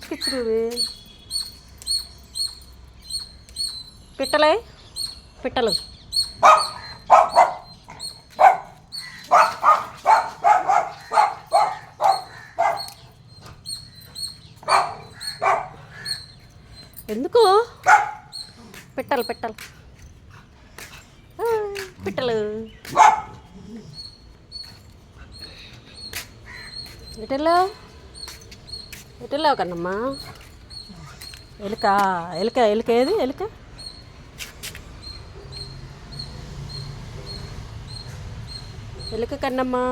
కిచ్ ruby. Pittale పిట్టలు. ఎందుకు పిట్టలు పిట్టలు పిట్టలు. ఎటెళ్ళావు ఎటెళ్ళావు కన్నమ్మా? ఎలుక ఎలుక ఎలుక ఏది ఎలుక? ఎలుక కన్నమ్మా.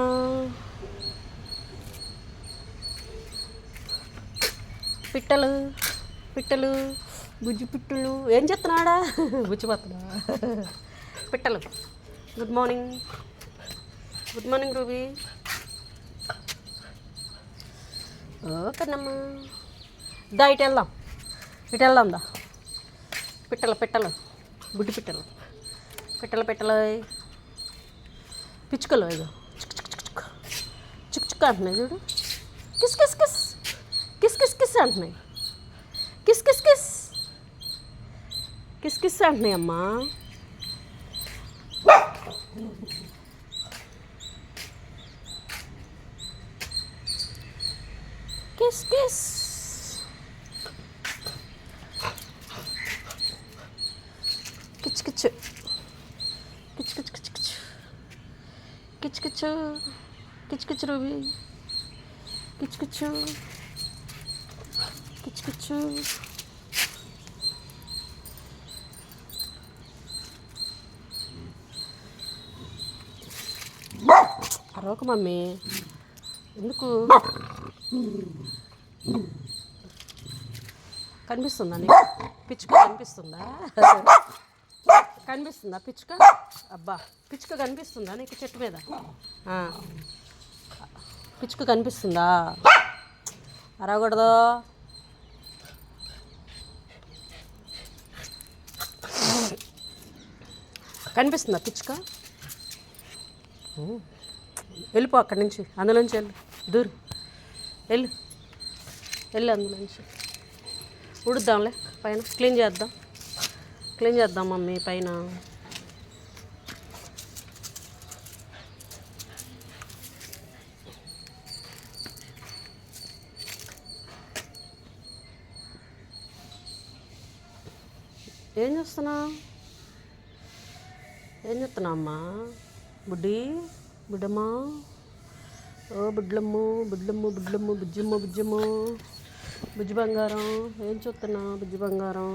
పిట్టలు పిట్టలు బుజ్జి పిట్టలు. ఏం చెప్తున్నాడా? బుచ్చిపోతున్నా. పిట్టలు. Good morning good morning ruby. ఓకేనమ్మా, దా ఇటు వెళ్దాం దా. పిట్టలు పిట్టలు బుడ్డి పిట్టలు పిట్టలు పిట్టలు. పిచ్చుకలు ఇదో చుక్ చుక్ అంటున్నాయి చూడు. కిస్ కిస్ కిస్ కిస్ కిస్ కిస్ అంటున్నాయి. కిస్ కిస్ కిస్ కిస్ కిస్ అంటున్నాయి అమ్మా. కిస్ కిస్. కిచ్ కిచ్ కిచ్ కిచ్ కిచ్ కిచ్ కిచ్ కిచ్ కిచ్ కిచ్ రూబీ. కిచ్ కిచ్ కిచ్ కిచ్. అరవక మమ్మీ, ఎందుకు? కనిపిస్తుందా నీకు పిచ్చుక? కనిపిస్తుందా కనిపిస్తుందా పిచ్చుక? అబ్బా, పిచ్చుక కనిపిస్తుందా నీకు చెట్టు మీద? పిచ్చుక కనిపిస్తుందా? అరవకూడదు. కనిపిస్తుందా పిచ్చుక? వెళ్ళిపో అక్కడి నుంచి, అందులోంచి వెళ్ళు, దూరు వెళ్ళు వెళ్ళు, అందులోంచి. ఉడుద్దాంలే పైన, క్లీన్ చేద్దాం మమ్మీ పైన. ఏం చేస్తున్నావు అమ్మా? బుడ్డమ్మా. ఓ బుడ్లమ్ము బుజ్జమ్మ బుజ్జి బంగారం. ఏం చూస్తున్నా బుజ్జి బంగారం?